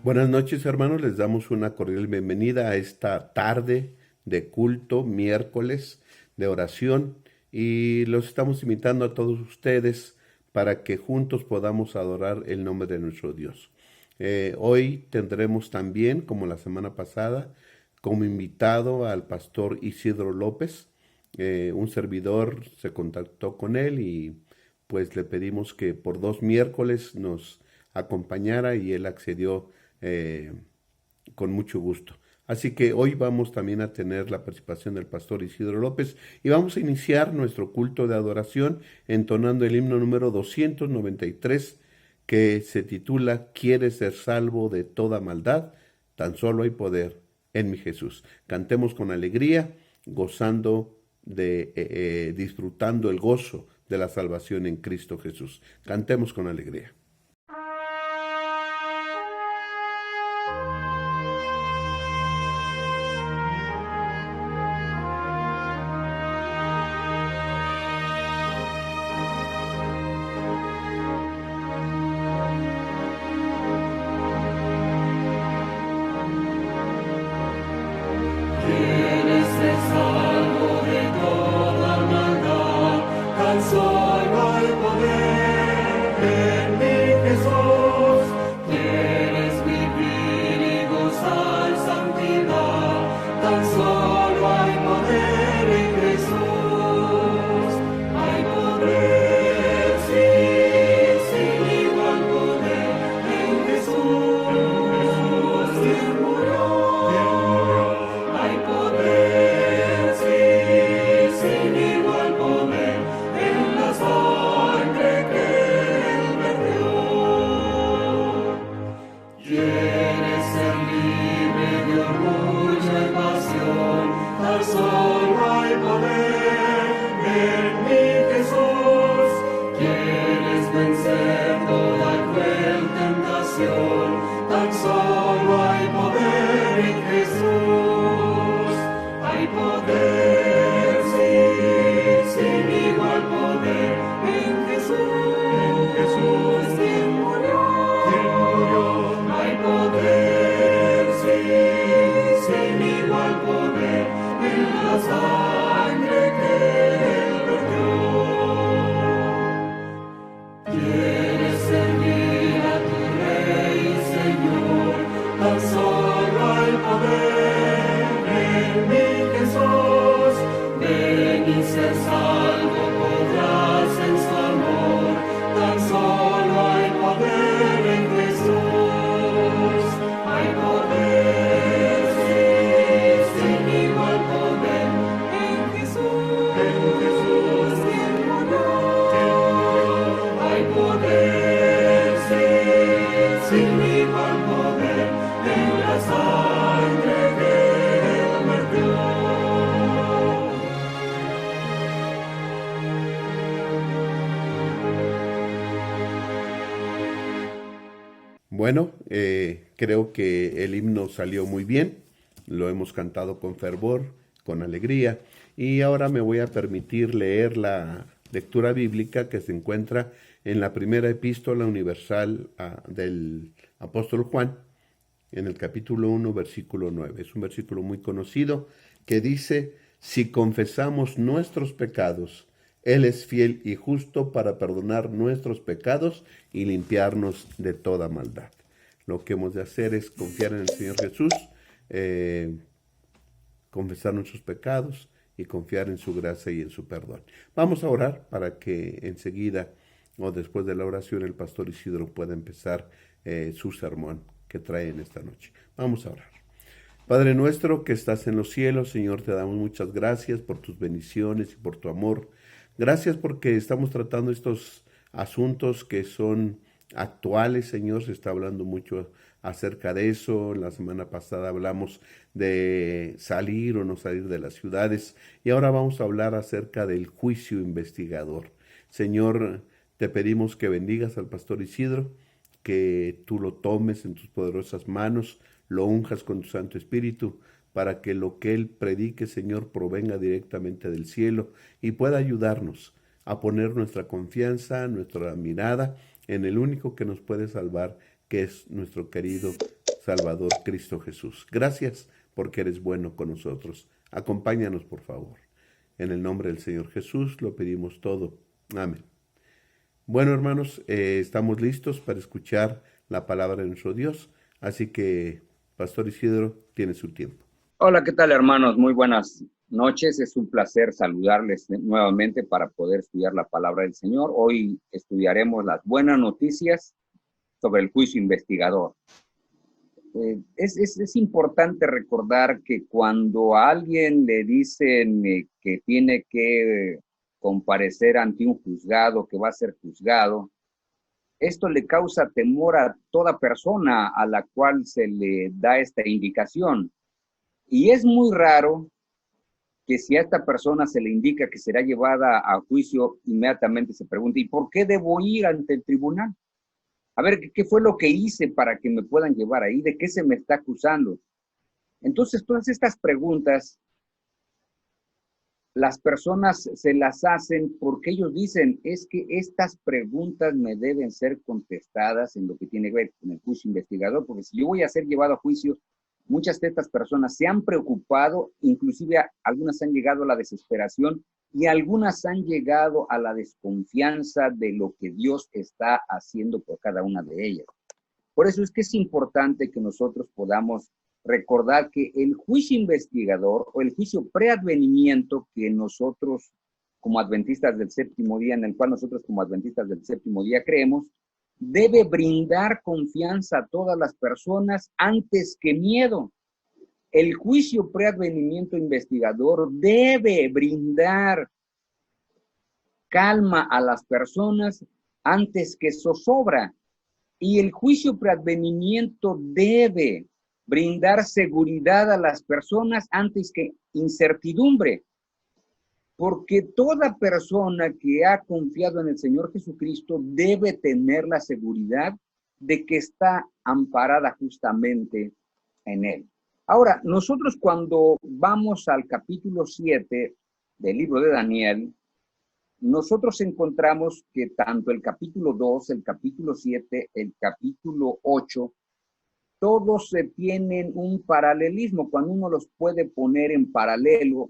Buenas noches, hermanos. Les damos una cordial bienvenida a esta tarde de culto, miércoles de oración, y los estamos invitando a todos ustedes para que juntos podamos adorar el nombre de nuestro Dios. Hoy tendremos también, como la semana pasada, como invitado al pastor Isidro López. Un servidor se contactó con él y pues le pedimos que por 2 miércoles nos acompañara y él accedió eh, con mucho gusto. Así que hoy vamos también a tener la participación del pastor Isidro López y vamos a iniciar nuestro culto de adoración entonando el himno número 293 que se titula ¿Quieres ser salvo de toda maldad? Tan solo hay poder en mi Jesús. Cantemos con alegría, gozando disfrutando el gozo de la salvación en Cristo Jesús. Cantemos con alegría. Quieres ser salvo de toda maldad, tan solo hay poder en mi Jesús. Quieres vivir y gozar santidad, tan solo hay poder en Jesús. Hay poder, sí, sin igual poder en Jesús, quien murió. Hay poder, sí, sin igual poder en la sangre que Él vertió. Quieres ser libre de orgullo y pasión, tan solo hay poder en mi Jesús. Quieres vencer toda cruel tentación, tan solo hay poder en Jesús. Hay poder, sí, sin igual poder en Jesús, quien murió. Hay poder, sí, sin igual poder en la sangre que Él vertió. Quieres servir a tu Rey y Señor, tan solo hay poder en mi Jesús. Ven y ser salvo podrás en su amor, tan solo hay poder en Jesús. Hay poder, sí, sin igual poder en Jesús, quien murió. Hay poder, sí, sin igual poder en la sangre que Él vertió. Bueno, creo que el himno salió muy bien, lo hemos cantado con fervor, con alegría, y ahora me voy a permitir leer la lectura bíblica que se encuentra en la primera epístola universal del apóstol Juan, en el capítulo 1, versículo 9. Es un versículo muy conocido que dice, si confesamos nuestros pecados, Él es fiel y justo para perdonar nuestros pecados y limpiarnos de toda maldad. Lo que hemos de hacer es confiar en el Señor Jesús, confesar nuestros pecados y confiar en su gracia y en su perdón. Vamos a orar para que enseguida o después de la oración el pastor Isidro pueda empezar su sermón que trae en esta noche. Vamos a orar. Padre nuestro que estás en los cielos, Señor, te damos muchas gracias por tus bendiciones y por tu amor. Gracias porque estamos tratando estos asuntos que son actuales, Señor. Se está hablando mucho acerca de eso. La semana pasada hablamos de salir o no salir de las ciudades y ahora vamos a hablar acerca del juicio investigador. Señor, te pedimos que bendigas al pastor Isidro, que tú lo tomes en tus poderosas manos, lo unjas con tu Santo Espíritu, para que lo que Él predique, Señor, provenga directamente del cielo y pueda ayudarnos a poner nuestra confianza, nuestra mirada en el único que nos puede salvar, que es nuestro querido Salvador Cristo Jesús. Gracias porque eres bueno con nosotros. Acompáñanos, por favor. En el nombre del Señor Jesús lo pedimos todo. Amén. Bueno, hermanos, estamos listos para escuchar la palabra de nuestro Dios. Así que, Pastor Isidro, tiene su tiempo. Hola, ¿qué tal, hermanos? Muy buenas noches. Es un placer saludarles nuevamente para poder estudiar la palabra del Señor. Hoy estudiaremos las buenas noticias sobre el juicio investigador. Es importante recordar que cuando a alguien le dicen que tiene que comparecer ante un juzgado, que va a ser juzgado, esto le causa temor a toda persona a la cual se le da esta indicación. Y es muy raro que si a esta persona se le indica que será llevada a juicio, inmediatamente se pregunte, ¿y por qué debo ir ante el tribunal? A ver, ¿qué fue lo que hice para que me puedan llevar ahí? ¿De qué se me está acusando? Entonces, todas estas preguntas, las personas se las hacen porque ellos dicen, es que estas preguntas me deben ser contestadas en lo que tiene que ver con el juicio investigador, porque si yo voy a ser llevado a juicio, muchas de estas personas se han preocupado, inclusive algunas han llegado a la desesperación y algunas han llegado a la desconfianza de lo que Dios está haciendo por cada una de ellas. Por eso es que es importante que nosotros podamos recordar que el juicio investigador o el juicio preadvenimiento que nosotros como adventistas del séptimo día, en el cual nosotros como adventistas del séptimo día creemos, debe brindar confianza a todas las personas antes que miedo. El juicio preadvenimiento investigador debe brindar calma a las personas antes que zozobra. Y el juicio preadvenimiento debe brindar seguridad a las personas antes que incertidumbre. Porque toda persona que ha confiado en el Señor Jesucristo debe tener la seguridad de que está amparada justamente en Él. Ahora, nosotros cuando vamos al capítulo 7 del libro de Daniel, nosotros encontramos que tanto el capítulo 2, el capítulo 7, el capítulo 8, todos tienen un paralelismo. Cuando uno los puede poner en paralelo,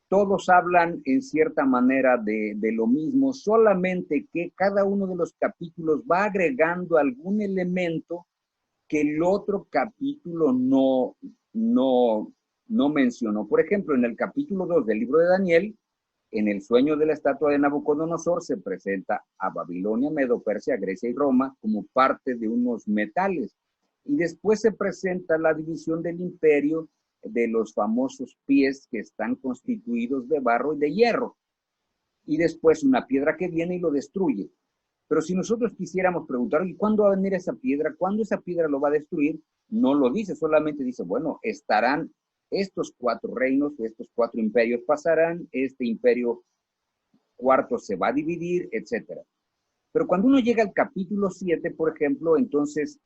todos hablan en cierta manera de lo mismo, solamente que cada uno de los capítulos va agregando algún elemento que el otro capítulo no mencionó. Por ejemplo, en el capítulo 2 del libro de Daniel, en el sueño de la estatua de Nabucodonosor se presenta a Babilonia, Medo, Persia, Grecia y Roma como parte de unos metales. Y después se presenta la división del imperio de los famosos pies que están constituidos de barro y de hierro. Y después una piedra que viene y lo destruye. Pero si nosotros quisiéramos preguntar, ¿y cuándo va a venir esa piedra? ¿Cuándo esa piedra lo va a destruir? No lo dice, solamente dice, bueno, estarán estos 4 reinos, estos 4 imperios pasarán, este imperio cuarto se va a dividir, etc. Pero cuando uno llega al capítulo 7, por ejemplo, entonces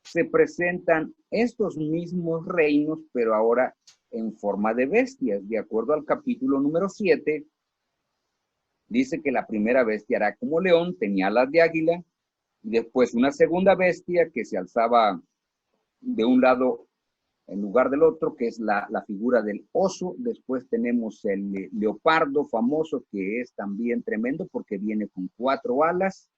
se presentan estos mismos reinos, pero ahora en forma de bestias. De acuerdo al capítulo número 7, dice que la primera bestia era como león, tenía alas de águila, y después una segunda bestia que se alzaba de un lado en lugar del otro, que es la figura del oso. Después tenemos el leopardo famoso, que es también tremendo porque viene con 4 alas,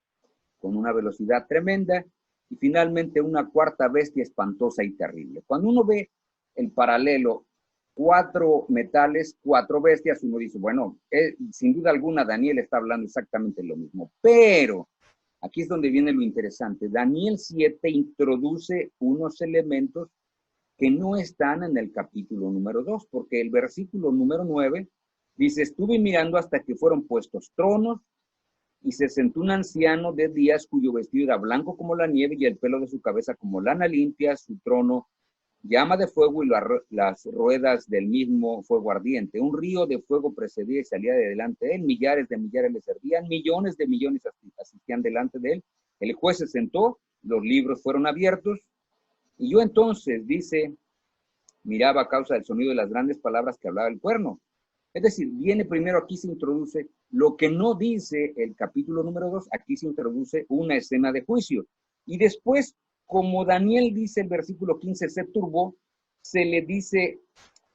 con una velocidad tremenda, y finalmente una cuarta bestia espantosa y terrible. Cuando uno ve el paralelo, 4 metales, 4 bestias, uno dice, bueno, sin duda alguna Daniel está hablando exactamente lo mismo, pero aquí es donde viene lo interesante. Daniel 7 introduce unos elementos que no están en el capítulo número 2, porque el versículo número 9 dice, estuve mirando hasta que fueron puestos tronos, y se sentó un anciano de días cuyo vestido era blanco como la nieve y el pelo de su cabeza como lana limpia, su trono llama de fuego y las ruedas del mismo fuego ardiente. Un río de fuego precedía y salía de delante de él, millares de millares le servían, millones de millones asistían delante de él. El juez se sentó, los libros fueron abiertos, y yo entonces, dice, miraba a causa del sonido de las grandes palabras que hablaba el cuerno. Es decir, viene primero, aquí se introduce lo que no dice el capítulo número 2, aquí se introduce una escena de juicio. Y después como Daniel dice el versículo 15, se turbó, se le dice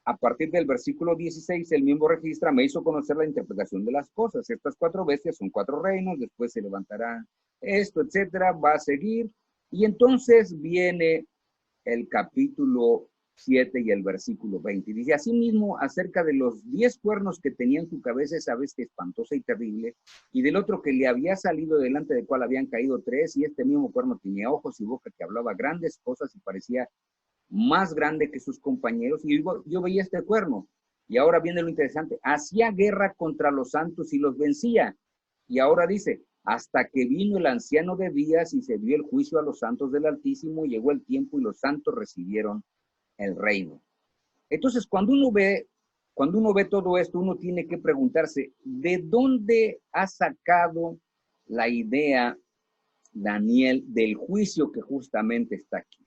a partir del versículo 16, el mismo registra, me hizo conocer la interpretación de las cosas. Estas 4 bestias son 4 reinos, después se levantará esto, etcétera, va a seguir. Y entonces viene el capítulo 7 y el versículo 20. Dice, asimismo, acerca de los 10 cuernos que tenía en su cabeza esa bestia espantosa y terrible, y del otro que le había salido delante del cual habían caído 3, y este mismo cuerno tenía ojos y boca que hablaba grandes cosas y parecía más grande que sus compañeros, y yo veía este cuerno, y ahora viene lo interesante, hacía guerra contra los santos y los vencía, y ahora dice, hasta que vino el anciano de días y se dio el juicio a los santos del Altísimo, llegó el tiempo y los santos recibieron el reino. Entonces, cuando uno ve todo esto, uno tiene que preguntarse, ¿de dónde ha sacado la idea Daniel del juicio que justamente está aquí?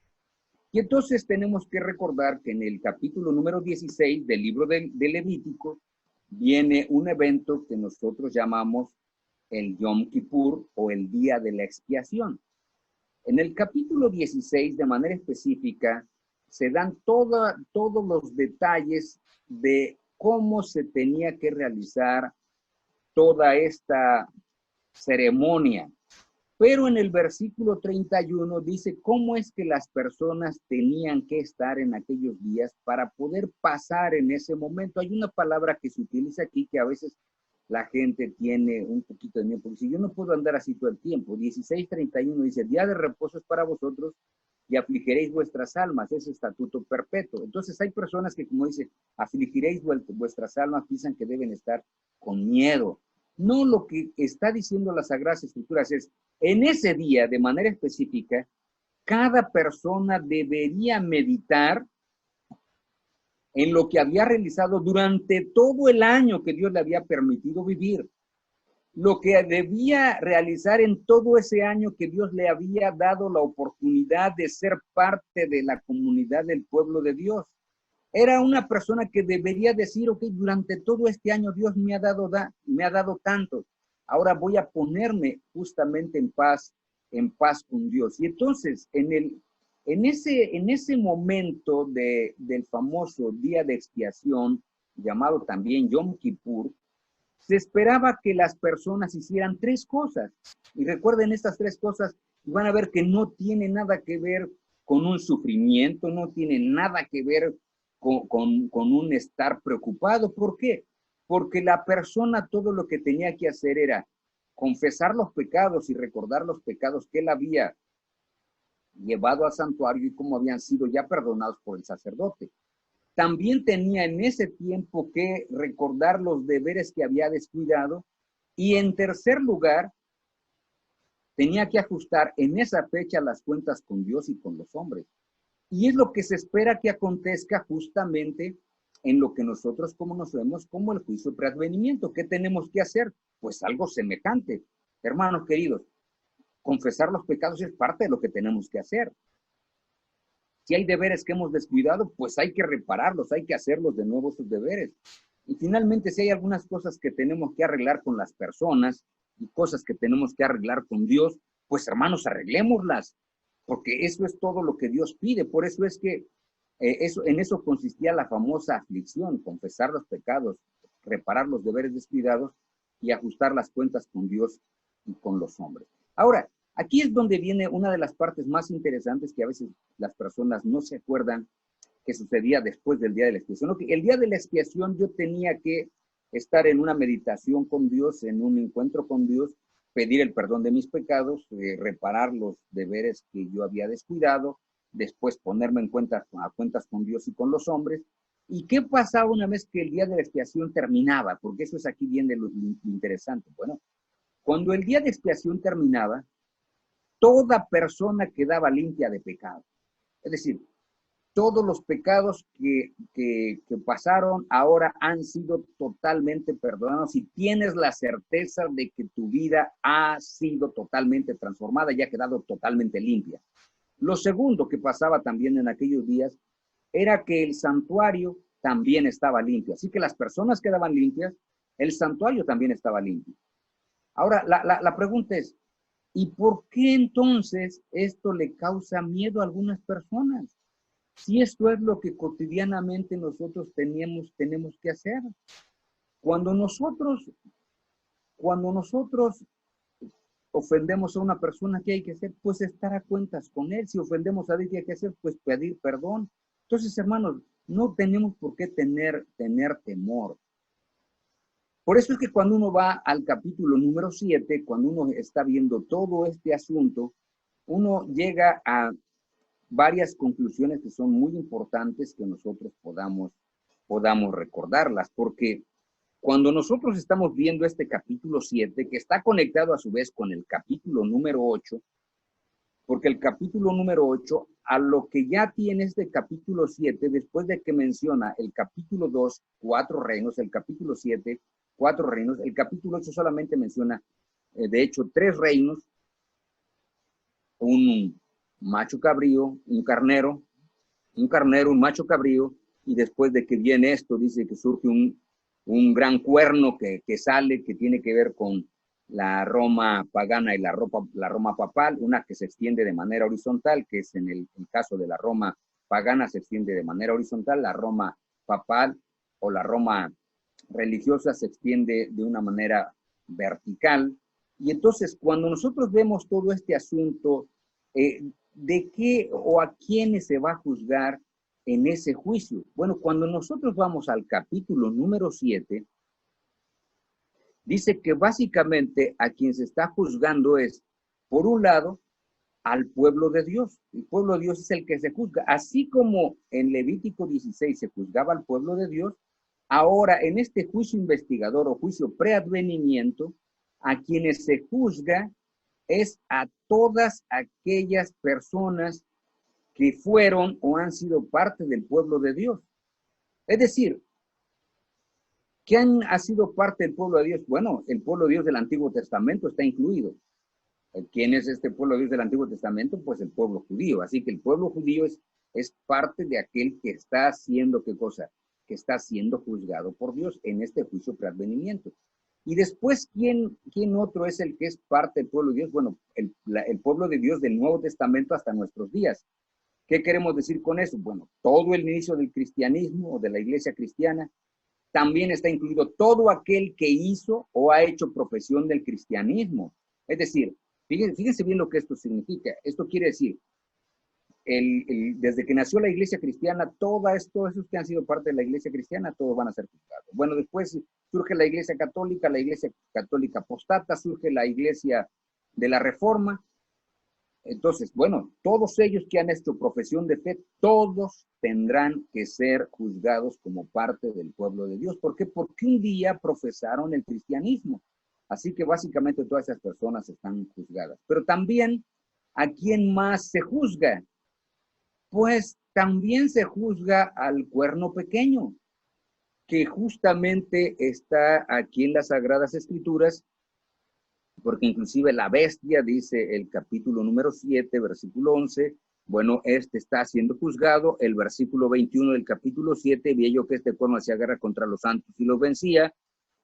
Y entonces tenemos que recordar que en el capítulo número 16 del libro de Levítico viene un evento que nosotros llamamos el Yom Kippur o el Día de la Expiación. En el capítulo 16, de manera específica, se dan todos los detalles de cómo se tenía que realizar toda esta ceremonia. Pero en el versículo 31 dice cómo es que las personas tenían que estar en aquellos días para poder pasar en ese momento. Hay una palabra que se utiliza aquí que a veces la gente tiene un poquito de miedo, porque si yo no puedo andar así todo el tiempo. 16:31 dice, día de reposo es para vosotros y afligiréis vuestras almas, es estatuto perpetuo. Entonces hay personas que, como dice, afligiréis vuestras almas, piensan que deben estar con miedo. No, lo que está diciendo las Sagradas Escrituras es, en ese día, de manera específica, cada persona debería meditar en lo que había realizado durante todo el año que Dios le había permitido vivir, lo que debía realizar en todo ese año que Dios le había dado la oportunidad de ser parte de la comunidad del pueblo de Dios. Era una persona que debería decir, ok, durante todo este año Dios me ha dado tanto, ahora voy a ponerme justamente en paz con Dios. Y entonces, en ese momento del famoso día de expiación, llamado también Yom Kippur, se esperaba que las personas hicieran 3 cosas. Y recuerden estas 3 cosas, van a ver que no tiene nada que ver con un sufrimiento, no tiene nada que ver con un estar preocupado. ¿Por qué? Porque la persona todo lo que tenía que hacer era confesar los pecados y recordar los pecados que él había llevado al santuario y cómo habían sido ya perdonados por el sacerdote. También tenía en ese tiempo que recordar los deberes que había descuidado y en tercer lugar, tenía que ajustar en esa fecha las cuentas con Dios y con los hombres. Y es lo que se espera que acontezca justamente en lo que nosotros como nos vemos como el juicio de preadvenimiento. ¿Qué tenemos que hacer? Pues algo semejante. Hermanos queridos, confesar los pecados es parte de lo que tenemos que hacer. Si hay deberes que hemos descuidado, pues hay que repararlos, hay que hacerlos de nuevo esos deberes. Y finalmente, si hay algunas cosas que tenemos que arreglar con las personas y cosas que tenemos que arreglar con Dios, pues hermanos, arreglémoslas, porque eso es todo lo que Dios pide. Por eso es que en eso consistía la famosa aflicción, confesar los pecados, reparar los deberes descuidados y ajustar las cuentas con Dios y con los hombres. Ahora, aquí es donde viene una de las partes más interesantes que a veces las personas no se acuerdan que sucedía después del día de la expiación. El día de la expiación yo tenía que estar en una meditación con Dios, en un encuentro con Dios, pedir el perdón de mis pecados, reparar los deberes que yo había descuidado, después ponerme a cuentas con Dios y con los hombres. ¿Y qué pasaba una vez que el día de la expiación terminaba? Porque eso es aquí bien de lo interesante. Bueno, cuando el día de expiación terminaba, toda persona quedaba limpia de pecado. Es decir, todos los pecados que pasaron ahora han sido totalmente perdonados y tienes la certeza de que tu vida ha sido totalmente transformada y ha quedado totalmente limpia. Lo segundo que pasaba también en aquellos días era que el santuario también estaba limpio. Así que las personas quedaban limpias, el santuario también estaba limpio. Ahora, la pregunta es, ¿Y por qué entonces esto le causa miedo a algunas personas? Si esto es lo que cotidianamente nosotros tenemos que hacer. Cuando nosotros ofendemos a una persona, ¿qué hay que hacer? Pues estar a cuentas con él. Si ofendemos a Dios, ¿qué hay que hacer? Pues pedir perdón. Entonces, hermanos, no tenemos por qué tener temor. Por eso es que cuando uno va al capítulo número 7, cuando uno está viendo todo este asunto, uno llega a varias conclusiones que son muy importantes que nosotros podamos recordarlas, porque cuando nosotros estamos viendo este capítulo 7, que está conectado a su vez con el capítulo número 8, porque el capítulo número 8, a lo que ya tiene este capítulo 7, después de que menciona el capítulo 2, 4 reinos, el capítulo 7, 4 reinos, el capítulo 8 solamente menciona, de hecho, 3 reinos, un macho cabrío, un carnero, un macho cabrío, y después de que viene esto, dice que surge un gran cuerno que sale, que tiene que ver con la Roma pagana y la Roma papal, una que se extiende de manera horizontal, que es en el caso de la Roma pagana se extiende de manera horizontal, la Roma papal o la Roma religiosa se extiende de una manera vertical. Y entonces, cuando nosotros vemos todo este asunto, ¿de qué o a quiénes se va a juzgar en ese juicio? Bueno, cuando nosotros vamos al capítulo número 7, dice que básicamente a quien se está juzgando es, por un lado, al pueblo de Dios. El pueblo de Dios es el que se juzga. Así como en Levítico 16 se juzgaba al pueblo de Dios, ahora en este juicio investigador o juicio preadvenimiento, a quienes se juzga es a todas aquellas personas que fueron o han sido parte del pueblo de Dios. Es decir, ¿quién ha sido parte del pueblo de Dios? Bueno, el pueblo de Dios del Antiguo Testamento está incluido. ¿Quién es este pueblo de Dios del Antiguo Testamento? Pues el pueblo judío. Así que el pueblo judío es parte de aquel que está haciendo, ¿qué cosa? Que está siendo juzgado por Dios en este juicio preadvenimiento. Y después, ¿quién otro es el que es parte del pueblo de Dios? Bueno, el pueblo de Dios del Nuevo Testamento hasta nuestros días. ¿Qué queremos decir con eso? Bueno, todo el inicio del cristianismo o de la iglesia cristiana, también está incluido todo aquel que hizo o ha hecho profesión del cristianismo. Es decir, fíjense bien lo que esto significa. Esto quiere decir, desde que nació la iglesia cristiana, todos esos que han sido parte de la iglesia cristiana, todos van a ser juzgados. Bueno, después surge la iglesia católica apostata, surge la iglesia de la Reforma. Entonces, bueno, todos ellos que han hecho profesión de fe, todos tendrán que ser juzgados como parte del pueblo de Dios. ¿Por qué? Porque un día profesaron el cristianismo. Así que básicamente todas esas personas están juzgadas. Pero también, ¿a quién más se juzga? Pues también se juzga al cuerno pequeño, que justamente está aquí en las Sagradas Escrituras, porque inclusive la bestia, dice el capítulo número 7, versículo 11, bueno, este está siendo juzgado. El versículo 21 del capítulo 7, vi yo que este cuerno hacía guerra contra los santos y los vencía,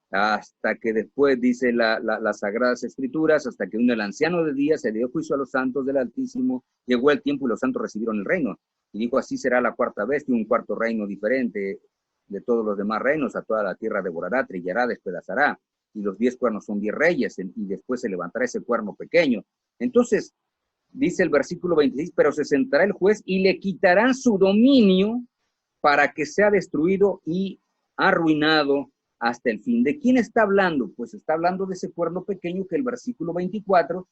hasta que después dice las Sagradas Escrituras, hasta que el anciano de día se dio juicio a los santos del Altísimo, llegó el tiempo y los santos recibieron el reino. Y dijo, así será la cuarta bestia, un cuarto reino diferente de todos los demás reinos, a toda la tierra devorará, trillará, despedazará. Y los 10 cuernos son 10 reyes, y después se levantará ese cuerno pequeño. Entonces, dice el versículo 26, pero se sentará el juez y le quitarán su dominio para que sea destruido y arruinado hasta el fin. ¿De quién está hablando? Pues está hablando de ese cuerno pequeño que el versículo 24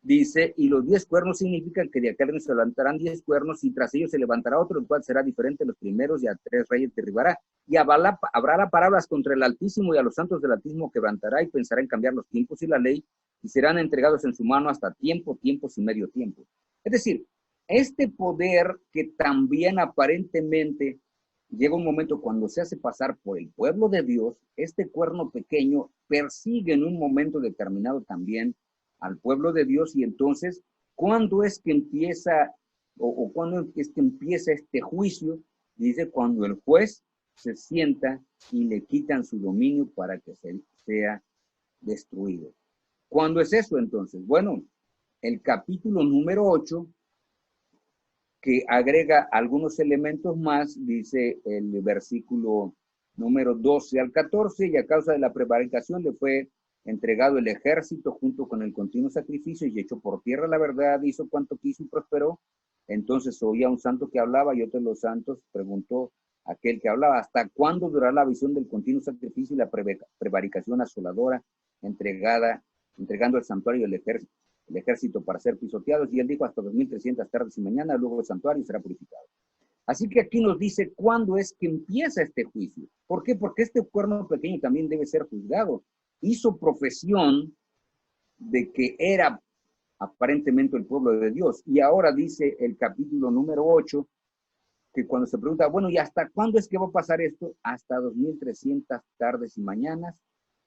dice, y los 10 cuernos significan que de aquel reino se levantarán 10 cuernos y tras ellos se levantará otro, el cual será diferente de los primeros y a 3 reyes derribará. Y habrá palabras contra el Altísimo y a los santos del Altísimo quebrantará y pensará en cambiar los tiempos y la ley y serán entregados en su mano hasta tiempos y medio tiempo. Es decir, este poder que también aparentemente llega un momento cuando se hace pasar por el pueblo de Dios, este cuerno pequeño persigue en un momento determinado también al pueblo de Dios. Y entonces, ¿cuándo es que empieza o cuándo es que empieza este juicio? Dice, cuando el juez se sienta y le quitan su dominio para que sea destruido. ¿Cuándo es eso entonces? Bueno, el capítulo número 8, que agrega algunos elementos más, dice el versículo número 12 al 14, y a causa de la prevaricación le fue entregado el ejército junto con el continuo sacrificio y echó por tierra la verdad, hizo cuanto quiso y prosperó. Entonces oía un santo que hablaba y otro de los santos preguntó a aquel que hablaba, ¿hasta cuándo durará la visión del continuo sacrificio y la prevaricación asoladora entregando el santuario del ejército para ser pisoteados? Y él dijo, hasta 2300 tardes y mañanas, luego el santuario será purificado. Así que aquí nos dice cuándo es que empieza este juicio. ¿Por qué? Porque este cuerno pequeño también debe ser juzgado. Hizo profesión de que era aparentemente el pueblo de Dios. Y ahora dice el capítulo número 8, que cuando se pregunta, bueno, ¿y hasta cuándo es que va a pasar esto? Hasta 2300 tardes y mañanas,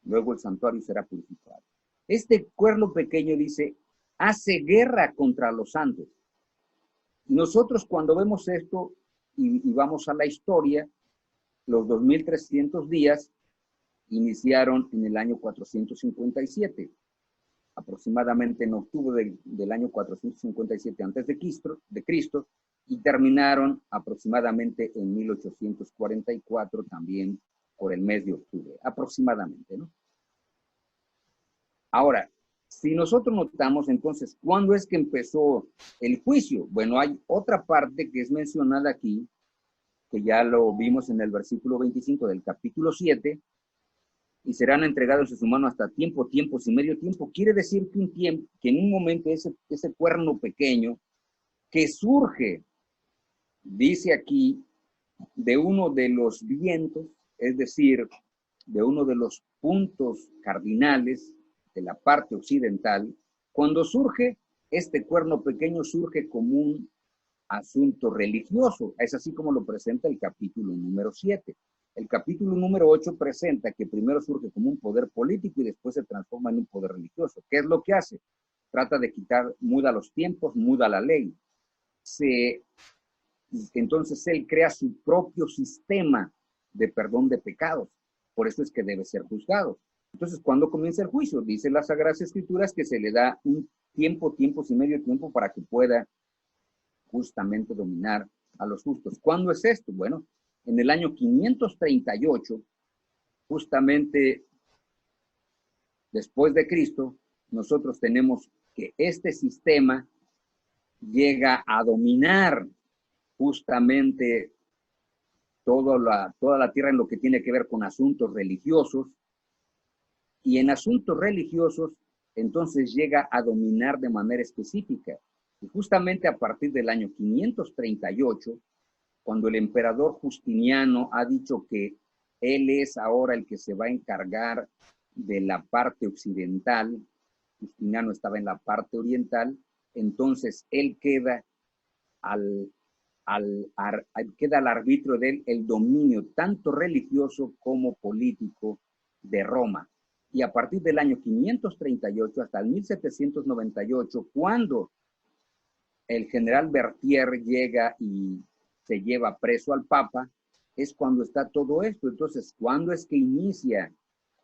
luego el santuario será purificado. Este cuerno pequeño dice, hace guerra contra los santos. Nosotros cuando vemos esto y vamos a la historia, los 2300 días iniciaron en el año 457, aproximadamente en octubre del año 457 antes de Cristo, y terminaron aproximadamente en 1844, también por el mes de octubre, aproximadamente, ¿no? Ahora, si nosotros notamos entonces, ¿cuándo es que empezó el juicio? Bueno, hay otra parte que es mencionada aquí, que ya lo vimos en el versículo 25 del capítulo 7, y serán entregados en su mano hasta tiempos y medio tiempo. Quiere decir que en un momento ese cuerno pequeño que surge, dice aquí, de uno de los vientos, es decir, de uno de los puntos cardinales de la parte occidental, cuando surge, este cuerno pequeño surge como un asunto religioso. Es así como lo presenta el capítulo número 7. El capítulo número 8 presenta que primero surge como un poder político y después se transforma en un poder religioso. ¿Qué es lo que hace? Trata de muda los tiempos, muda la ley. Entonces él crea su propio sistema de perdón de pecados. Por eso es que debe ser juzgado. Entonces, ¿cuándo comienza el juicio? Dice las Sagradas Escrituras que se le da un tiempos y medio tiempo para que pueda justamente dominar a los justos. ¿Cuándo es esto? Bueno, en el año 538, justamente después de Cristo, nosotros tenemos que este sistema llega a dominar justamente toda la tierra en lo que tiene que ver con asuntos religiosos, y en asuntos religiosos entonces llega a dominar de manera específica. Y justamente a partir del año 538, cuando el emperador Justiniano ha dicho que él es ahora el que se va a encargar de la parte occidental, Justiniano estaba en la parte oriental, entonces él queda al arbitrio de él el dominio tanto religioso como político de Roma. Y a partir del año 538 hasta el 1798, cuando el general Berthier llega y se lleva preso al Papa, es cuando está todo esto. Entonces, ¿cuándo es que inicia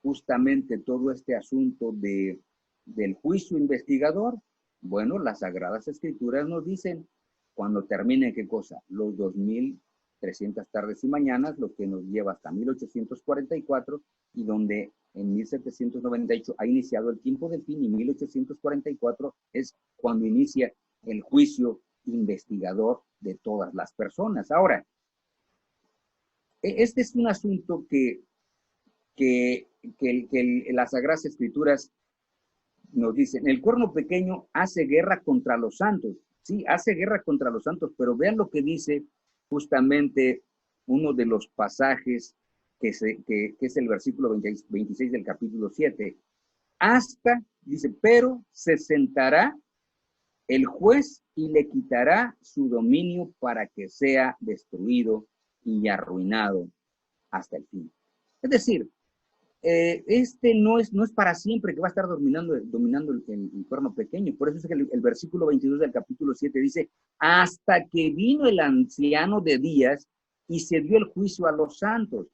justamente todo este asunto del juicio investigador? Bueno, las Sagradas Escrituras nos dicen cuando termine, ¿qué cosa? Los 2300 tardes y mañanas, lo que nos lleva hasta 1844, y donde en 1798 ha iniciado el tiempo del fin, y 1844 es cuando inicia el juicio investigador de todas las personas. Ahora, este es un asunto que las Sagradas Escrituras nos dicen. El cuerno pequeño hace guerra contra los santos. Sí, hace guerra contra los santos, pero vean lo que dice justamente uno de los pasajes que es el versículo 26 del capítulo 7. Dice, pero se sentará el juez y le quitará su dominio para que sea destruido y arruinado hasta el fin. Es decir, no es para siempre que va a estar dominando el cuerno pequeño. Por eso es que el versículo 22 del capítulo 7 dice, hasta que vino el anciano de días y se dio el juicio a los santos.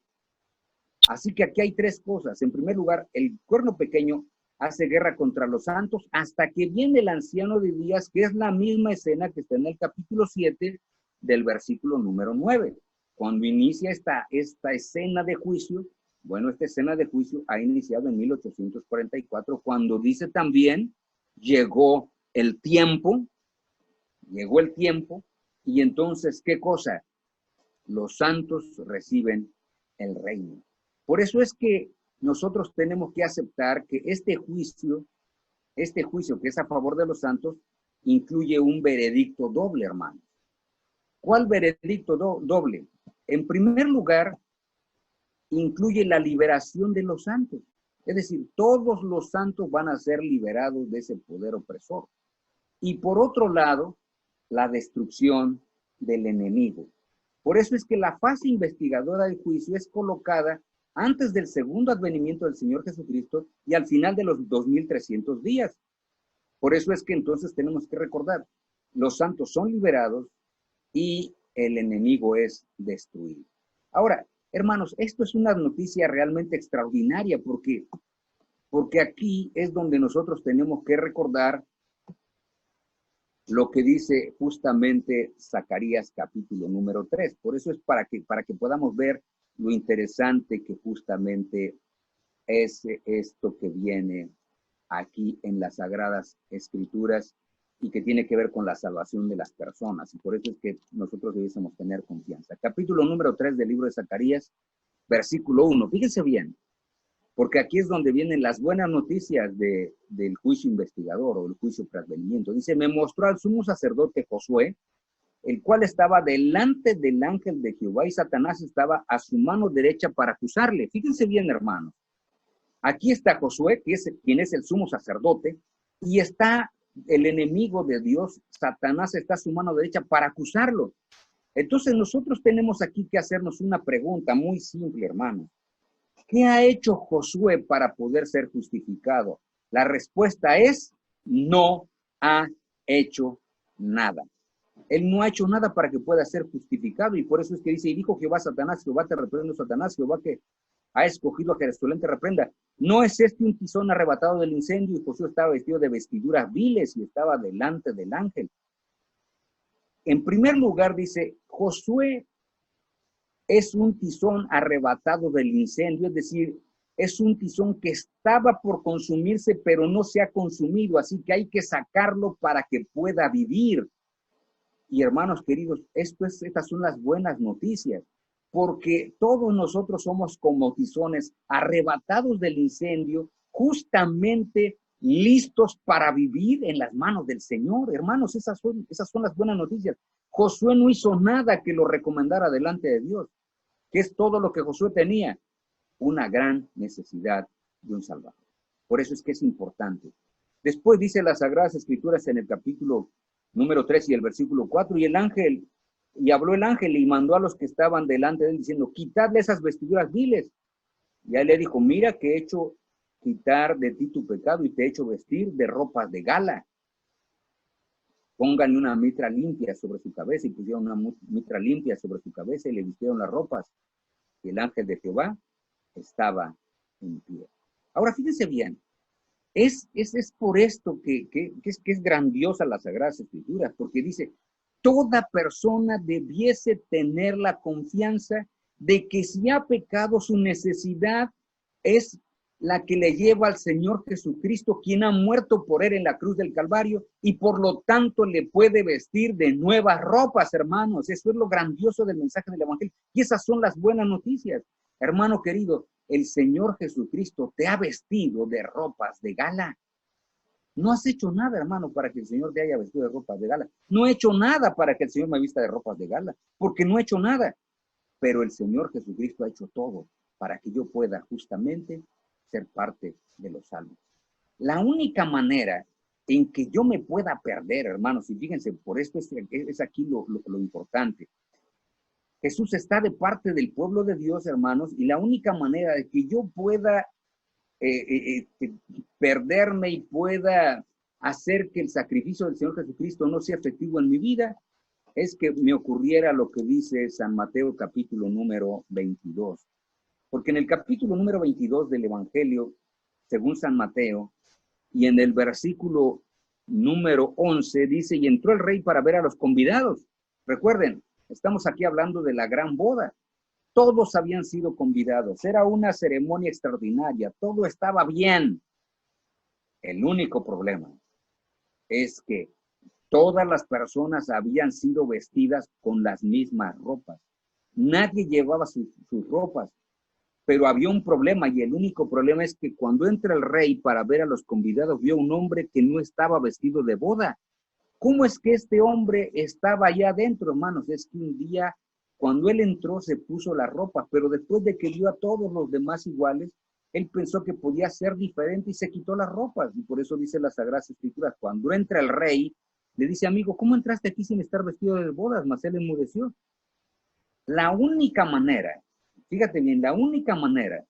Así que aquí hay tres cosas. En primer lugar, el cuerno pequeño hace guerra contra los santos, hasta que viene el anciano de días, que es la misma escena que está en el capítulo 7 del versículo número 9. Cuando inicia esta escena de juicio, bueno, esta escena de juicio ha iniciado en 1844, cuando dice también, llegó el tiempo, y entonces, ¿qué cosa? Los santos reciben el reino. Por eso es que nosotros tenemos que aceptar que este juicio que es a favor de los santos, incluye un veredicto doble, hermano. ¿Cuál veredicto doble? En primer lugar, incluye la liberación de los santos. Es decir, todos los santos van a ser liberados de ese poder opresor. Y por otro lado, la destrucción del enemigo. Por eso es que la fase investigadora del juicio es colocada antes del segundo advenimiento del Señor Jesucristo y al final de los 2300 días. Por eso es que entonces tenemos que recordar, los santos son liberados y el enemigo es destruido. Ahora, hermanos, esto es una noticia realmente extraordinaria porque aquí es donde nosotros tenemos que recordar lo que dice justamente Zacarías capítulo número 3. Por eso es para que podamos ver lo interesante que justamente es esto que viene aquí en las Sagradas Escrituras y que tiene que ver con la salvación de las personas. Y por eso es que nosotros debiésemos tener confianza. Capítulo número 3 del libro de Zacarías, versículo 1. Fíjense bien, porque aquí es donde vienen las buenas noticias del juicio investigador o el juicio preadvenimiento. Dice, me mostró al sumo sacerdote Josué, el cual estaba delante del ángel de Jehová y Satanás estaba a su mano derecha para acusarle. Fíjense bien, hermanos. Aquí está Josué, quien es el sumo sacerdote, y está el enemigo de Dios, Satanás está a su mano derecha para acusarlo. Entonces nosotros tenemos aquí que hacernos una pregunta muy simple, hermanos. ¿Qué ha hecho Josué para poder ser justificado? La respuesta es, no ha hecho nada. Él no ha hecho nada para que pueda ser justificado, y por eso es que dice, y dijo Jehová a Satanás, Jehová te reprendo, Satanás, Jehová que ha escogido a Jerusalén te reprenda. ¿No es este un tizón arrebatado del incendio? Y Josué estaba vestido de vestiduras viles y estaba delante del ángel. En primer lugar dice, Josué es un tizón arrebatado del incendio, es decir, es un tizón que estaba por consumirse, pero no se ha consumido, así que hay que sacarlo para que pueda vivir. Y hermanos queridos, estas son las buenas noticias, porque todos nosotros somos como tizones arrebatados del incendio, justamente listos para vivir en las manos del Señor. Hermanos, esas son las buenas noticias. Josué no hizo nada que lo recomendara delante de Dios. ¿Qué es todo lo que Josué tenía? Una gran necesidad de un Salvador. Por eso es que es importante. Después dice las Sagradas Escrituras en el capítulo número 3 y el versículo 4, y habló el ángel y mandó a los que estaban delante de él diciendo, quitadle esas vestiduras viles. Y él le dijo, mira que he hecho quitar de ti tu pecado y te he hecho vestir de ropas de gala. Pónganle una mitra limpia sobre su cabeza, y pusieron una mitra limpia sobre su cabeza y le vistieron las ropas. Y el ángel de Jehová estaba en pie. Ahora fíjense bien, es por esto que es grandiosa las Sagradas Escrituras, porque dice, toda persona debiese tener la confianza de que si ha pecado, su necesidad es la que le lleva al Señor Jesucristo, quien ha muerto por él en la cruz del Calvario, y por lo tanto le puede vestir de nuevas ropas, hermanos. Eso es lo grandioso del mensaje del Evangelio. Y esas son las buenas noticias. Hermano querido, el Señor Jesucristo te ha vestido de ropas de gala. No has hecho nada, hermano, para que el Señor te haya vestido de ropas de gala. No he hecho nada para que el Señor me vista de ropas de gala, porque no he hecho nada. Pero el Señor Jesucristo ha hecho todo para que yo pueda justamente ser parte de los salvos. La única manera en que yo me pueda perder, hermanos, y fíjense, por esto es aquí lo importante. Jesús está de parte del pueblo de Dios, hermanos, y la única manera de que yo pueda perderme y pueda hacer que el sacrificio del Señor Jesucristo no sea efectivo en mi vida, es que me ocurriera lo que dice San Mateo capítulo número 22. Porque en el capítulo número 22 del Evangelio, según San Mateo, Y en el versículo número 11 dice, y entró el rey para ver a los convidados. Recuerden, estamos aquí hablando de la gran boda. Todos habían sido convidados. Era una ceremonia extraordinaria. Todo estaba bien. El único problema es que todas las personas habían sido vestidas con las mismas ropas. Nadie llevaba sus ropas. Pero había un problema, y el único problema es que cuando entra el rey para ver a los convidados, vio un hombre que no estaba vestido de boda. ¿Cómo es que este hombre estaba allá adentro, hermanos? Es que un día, cuando él entró, se puso la ropa, pero después de que vio a todos los demás iguales, él pensó que podía ser diferente y se quitó las ropas. Y por eso dice las Sagradas Escrituras, cuando entra el rey, le dice, amigo, ¿cómo entraste aquí sin estar vestido de bodas? Mas él enmudeció. La única manera, fíjate bien, la única manera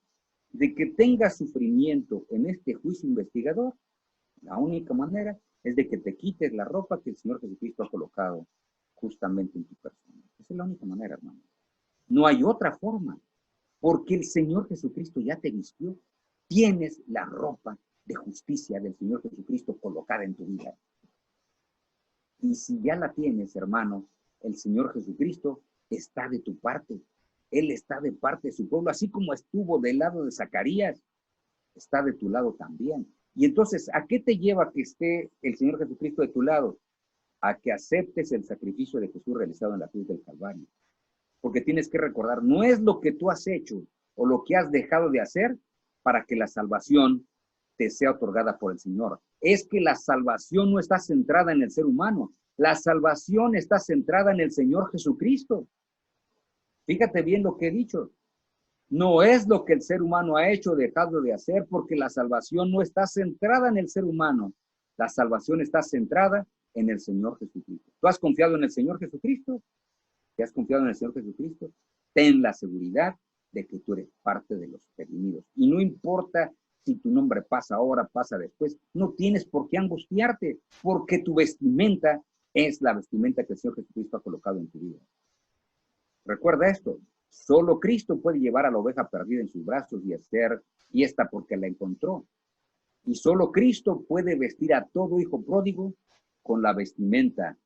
de que tengas sufrimiento en este juicio investigador, la única manera es de que te quites la ropa que el Señor Jesucristo ha colocado justamente en tu persona. Esa es la única manera, hermano. No hay otra forma, porque el Señor Jesucristo ya te vistió. Tienes la ropa de justicia del Señor Jesucristo colocada en tu vida. Y si ya la tienes, hermano, el Señor Jesucristo está de tu parte. Él está de parte de su pueblo, así como estuvo del lado de Zacarías, está de tu lado también. Y entonces, ¿a qué te lleva que esté el Señor Jesucristo de tu lado? A que aceptes el sacrificio de Jesús realizado en la cruz del Calvario. Porque tienes que recordar, no es lo que tú has hecho o lo que has dejado de hacer para que la salvación te sea otorgada por el Señor. Es que la salvación no está centrada en el ser humano. La salvación está centrada en el Señor Jesucristo. Fíjate bien lo que he dicho. No es lo que el ser humano ha hecho o dejado de hacer, porque la salvación no está centrada en el ser humano. La salvación está centrada en el Señor Jesucristo. ¿Tú has confiado en el Señor Jesucristo? ¿Te has confiado en el Señor Jesucristo? Ten la seguridad de que tú eres parte de los redimidos. Y no importa si tu nombre pasa ahora, pasa después, no tienes por qué angustiarte, porque tu vestimenta es la vestimenta que el Señor Jesucristo ha colocado en tu vida. Recuerda esto, solo Cristo puede llevar a la oveja perdida en sus brazos y hacer fiesta porque la encontró. Y solo Cristo puede vestir a todo hijo pródigo con la vestimenta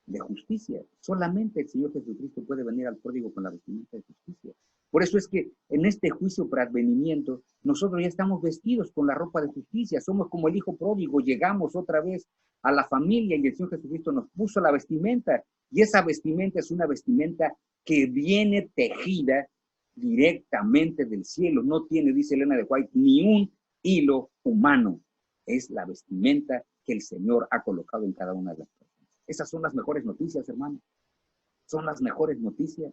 de justicia. Solamente el Señor Jesucristo puede venir al pródigo con la vestimenta de justicia. Por eso es que en este juicio por advenimiento, nosotros ya estamos vestidos con la ropa de justicia. Somos como el hijo pródigo, llegamos otra vez a la familia y el Señor Jesucristo nos puso la vestimenta. Y esa vestimenta es una vestimenta que viene tejida directamente del cielo. No tiene, dice Elena de White, ni un hilo humano. Es la vestimenta que el Señor ha colocado en cada una de las personas. Esas son las mejores noticias, hermano. Son las mejores noticias.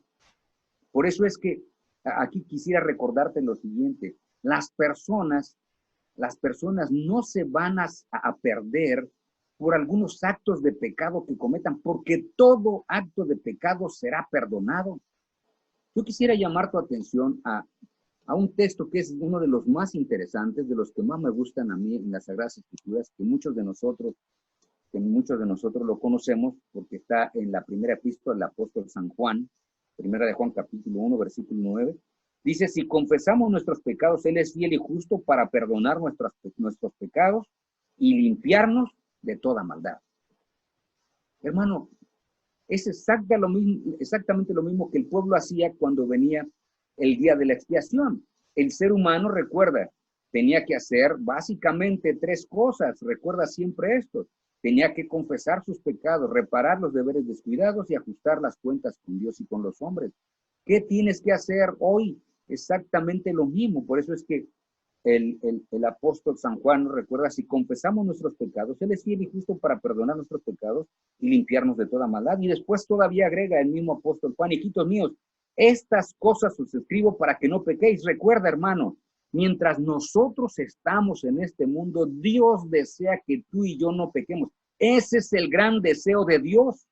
Por eso es que aquí quisiera recordarte lo siguiente. Las personas no se van a perder por algunos actos de pecado que cometan, porque todo acto de pecado será perdonado. Yo quisiera llamar tu atención a un texto que es uno de los más interesantes, de los que más me gustan a mí en las Sagradas Escrituras, que muchos de nosotros lo conocemos, porque está en la primera epístola del apóstol San Juan, primera de Juan capítulo 1, versículo 9. Dice, si confesamos nuestros pecados, Él es fiel y justo para perdonar nuestros pecados y limpiarnos de toda maldad. Hermano, es exactamente lo mismo que el pueblo hacía cuando venía el día de la expiación. El ser humano, recuerda, tenía que hacer básicamente 3 cosas. Recuerda siempre esto. Tenía que confesar sus pecados, reparar los deberes descuidados y ajustar las cuentas con Dios y con los hombres. ¿Qué tienes que hacer hoy? Exactamente lo mismo. Por eso es que el apóstol San Juan nos recuerda, si confesamos nuestros pecados, Él es fiel y justo para perdonar nuestros pecados y limpiarnos de toda maldad. Y después todavía agrega el mismo apóstol Juan, hijitos míos, estas cosas os escribo para que no pequéis. Recuerda, hermano, mientras nosotros estamos en este mundo, Dios desea que tú y yo no pequemos. Ese es el gran deseo de Dios,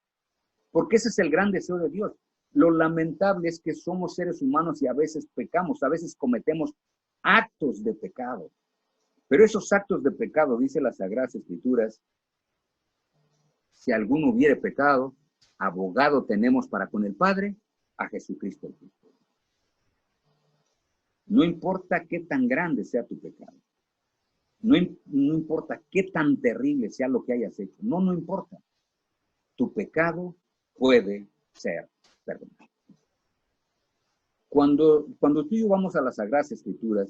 porque ese es el gran deseo de Dios. Lo lamentable es que somos seres humanos y a veces pecamos, a veces cometemos actos de pecado. Pero esos actos de pecado, dice las Sagradas Escrituras, si alguno hubiere pecado, abogado tenemos para con el Padre, a Jesucristo el Cristo. No importa qué tan grande sea tu pecado. No importa qué tan terrible sea lo que hayas hecho. No importa. Tu pecado puede ser perdonado. Cuando tú y yo vamos a las Sagradas Escrituras,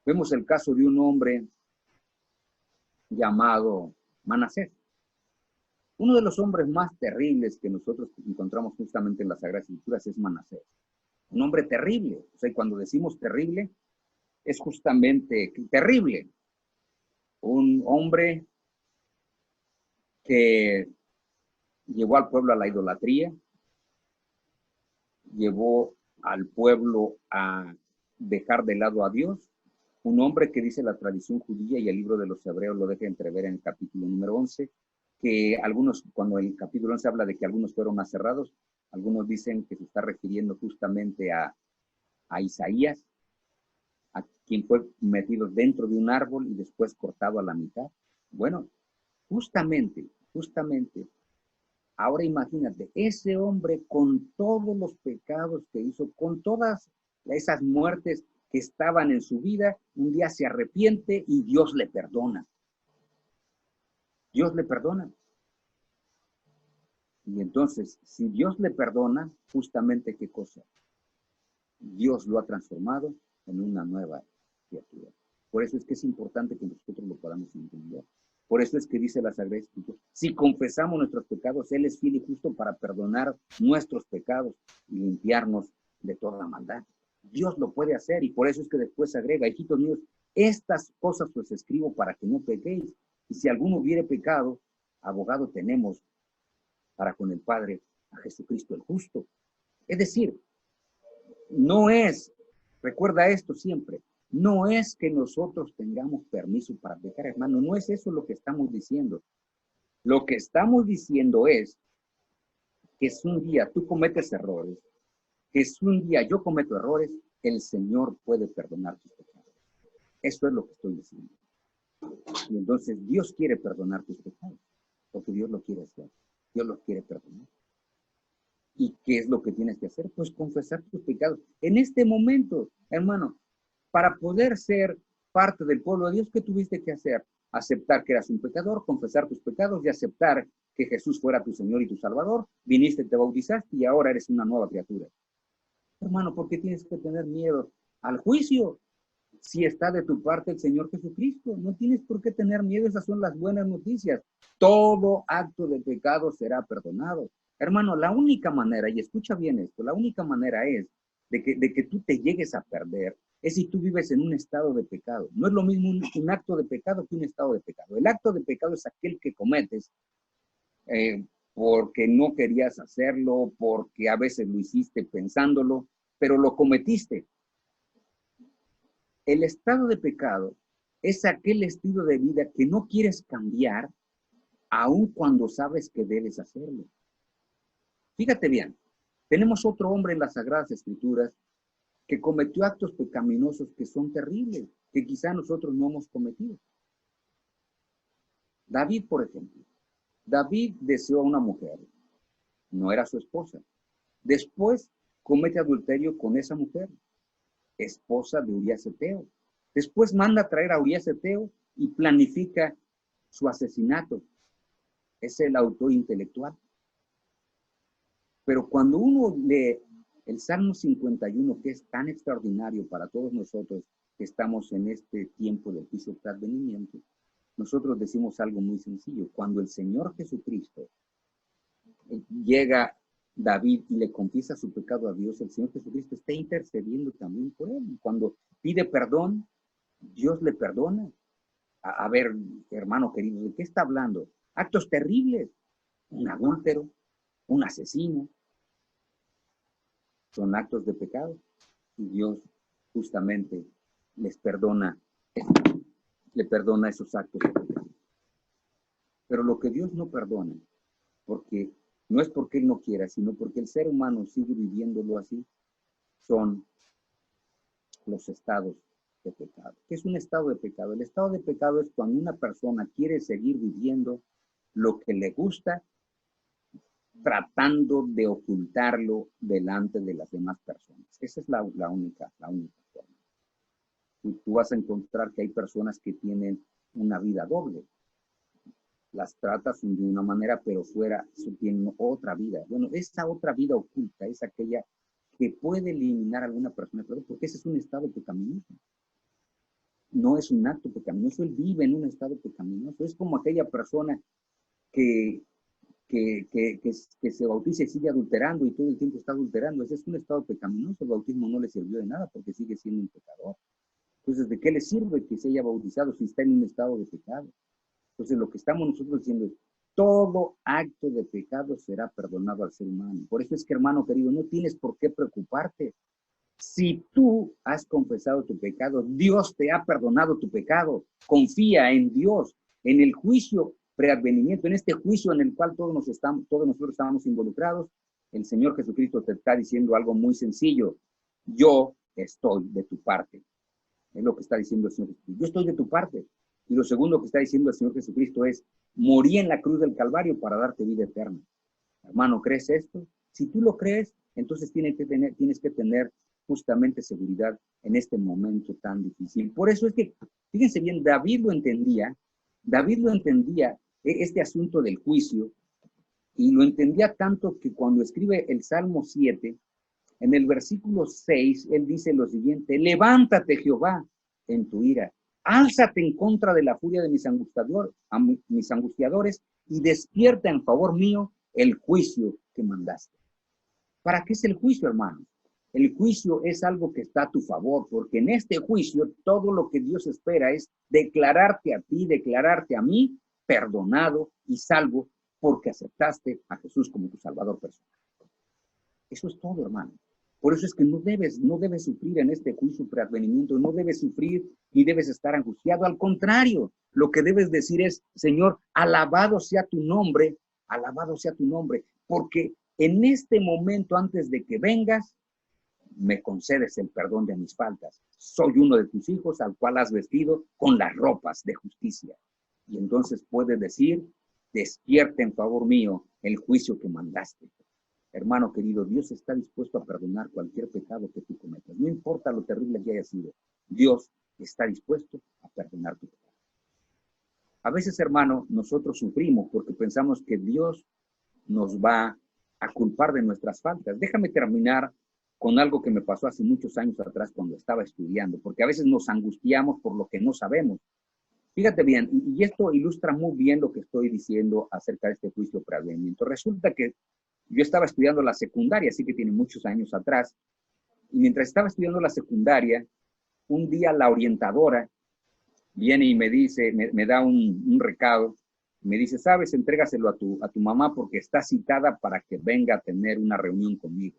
vemos el caso de un hombre llamado Manasés. Uno de los hombres más terribles que nosotros encontramos justamente en las Sagradas Escrituras es Manasés. Un hombre terrible. O sea, cuando decimos terrible, es justamente terrible. Un hombre que llevó al pueblo a la idolatría, llevó al pueblo a dejar de lado a Dios. Un hombre que dice la tradición judía y el libro de los Hebreos lo deja entrever en el capítulo número 11, que algunos, cuando el capítulo 11 habla de que algunos fueron aserrados, algunos dicen que se está refiriendo justamente a Isaías, a quien fue metido dentro de un árbol y después cortado a la mitad. Bueno, justamente, ahora imagínate, ese hombre con todos los pecados que hizo, con todas esas muertes que estaban en su vida, un día se arrepiente y Dios le perdona. Dios le perdona. Y entonces, si Dios le perdona, justamente ¿qué cosa? Dios lo ha transformado en una nueva criatura. Por eso es que es importante que nosotros lo podamos entender. Por eso es que dice la Sagrada Escritura, si confesamos nuestros pecados, Él es fiel y justo para perdonar nuestros pecados y limpiarnos de toda maldad. Dios lo puede hacer y por eso es que después agrega, hijitos míos, estas cosas os escribo para que no pequéis. Y si alguno hubiere pecado, abogado tenemos para con el Padre a Jesucristo el justo. Es decir, no es, recuerda esto siempre, no es que nosotros tengamos permiso para pecar, hermano, no es eso lo que estamos diciendo. Lo que estamos diciendo es que si un día tú cometes errores, que si un día yo cometo errores, el Señor puede perdonar tus pecados. Eso es lo que estoy diciendo. Y entonces Dios quiere perdonar tus pecados, porque Dios lo quiere hacer. Dios los quiere perdonar. ¿Y qué es lo que tienes que hacer? Pues confesar tus pecados. En este momento, hermano, para poder ser parte del pueblo de Dios, ¿qué tuviste que hacer? Aceptar que eras un pecador, confesar tus pecados y aceptar que Jesús fuera tu Señor y tu Salvador. Viniste, te bautizaste y ahora eres una nueva criatura. Hermano, ¿por qué tienes que tener miedo al juicio? Si está de tu parte el Señor Jesucristo, no tienes por qué tener miedo, esas son las buenas noticias. Todo acto de pecado será perdonado. Hermano, la única manera, y escucha bien esto, la única manera es de que tú te llegues a perder, es si tú vives en un estado de pecado. No es lo mismo un acto de pecado que un estado de pecado. El acto de pecado es aquel que cometes porque no querías hacerlo, porque a veces lo hiciste pensándolo, pero lo cometiste. El estado de pecado es aquel estilo de vida que no quieres cambiar, aun cuando sabes que debes hacerlo. Fíjate bien, tenemos otro hombre en las Sagradas Escrituras que cometió actos pecaminosos que son terribles, que quizá nosotros no hemos cometido. David, por ejemplo. David deseó a una mujer, no era su esposa. Después comete adulterio con esa mujer, esposa de Urías Eteo. Después manda a traer a Urías Eteo y planifica su asesinato. Es el autor intelectual. Pero cuando uno lee el Salmo 51, que es tan extraordinario para todos nosotros que estamos en este tiempo del juicio tras venimiento, nosotros decimos algo muy sencillo. Cuando el Señor Jesucristo llega David y le confiesa su pecado a Dios, el Señor Jesucristo está intercediendo también por él. Cuando pide perdón, Dios le perdona. A ver, hermano querido, ¿de qué está hablando? Actos terribles, un adúltero, un asesino, son actos de pecado y Dios justamente les perdona, le perdona esos actos de pecado. Pero lo que Dios no perdona, porque no es porque Él no quiera, sino porque el ser humano sigue viviéndolo así, son los estados de pecado. ¿Qué es un estado de pecado? El estado de pecado es cuando una persona quiere seguir viviendo lo que le gusta, tratando de ocultarlo delante de las demás personas. Esa es la única forma. Tú vas a encontrar que hay personas que tienen una vida doble. Las tratas de una manera, pero fuera tienen otra vida. Bueno, esa otra vida oculta es aquella que puede eliminar a alguna persona, porque ese es un estado pecaminoso. No es un acto pecaminoso, él vive en un estado pecaminoso. Es como aquella persona que se bautiza y sigue adulterando y todo el tiempo está adulterando. Ese es un estado pecaminoso. El bautismo no le sirvió de nada porque sigue siendo un pecador. Entonces, ¿de qué le sirve que se haya bautizado si está en un estado de pecado? Entonces, lo que estamos nosotros diciendo es, todo acto de pecado será perdonado al ser humano. Por eso es que, hermano querido, no tienes por qué preocuparte. Si tú has confesado tu pecado, Dios te ha perdonado tu pecado. Confía en Dios, en el juicio preadvenimiento, en este juicio en el cual todos nosotros estamos involucrados. El Señor Jesucristo te está diciendo algo muy sencillo. Yo estoy de tu parte. Es lo que está diciendo el Señor Jesucristo. Yo estoy de tu parte. Y lo segundo que está diciendo el Señor Jesucristo es, morí en la cruz del Calvario para darte vida eterna. Hermano, ¿crees esto? Si tú lo crees, entonces tienes que tener justamente seguridad en este momento tan difícil. Por eso es que, fíjense bien, David lo entendía este asunto del juicio, y lo entendía tanto que cuando escribe el Salmo 7, en el versículo 6, él dice lo siguiente: levántate, Jehová, en tu ira, álzate en contra de la furia de mis angustiadores, y despierta en favor mío el juicio que mandaste. ¿Para qué es el juicio, hermano? El juicio es algo que está a tu favor, porque en este juicio todo lo que Dios espera es declararte a ti, declararte a mí, perdonado y salvo, porque aceptaste a Jesús como tu Salvador personal. Eso es todo, hermano. Por eso es que no debes sufrir en este juicio preadvenimiento, no debes sufrir ni debes estar angustiado. Al contrario, lo que debes decir es, Señor, alabado sea tu nombre, porque en este momento, antes de que vengas, me concedes el perdón de mis faltas. Soy uno de tus hijos al cual has vestido con las ropas de justicia. Y entonces puedes decir, despierta en favor mío el juicio que mandaste. Hermano querido, Dios está dispuesto a perdonar cualquier pecado que tú cometas. No importa lo terrible que haya sido. Dios está dispuesto a perdonar tu pecado. A veces, hermano, nosotros sufrimos porque pensamos que Dios nos va a culpar de nuestras faltas. Déjame terminar con algo que me pasó hace muchos años atrás cuando estaba estudiando, porque a veces nos angustiamos por lo que no sabemos. Fíjate bien, y esto ilustra muy bien lo que estoy diciendo acerca de este juicio preadvenimiento. Resulta que yo estaba estudiando la secundaria, así que tiene muchos años atrás, y mientras estaba estudiando la secundaria, un día la orientadora viene y me dice, me da un recado, me dice, sabes, entrégaselo a tu mamá porque está citada para que venga a tener una reunión conmigo.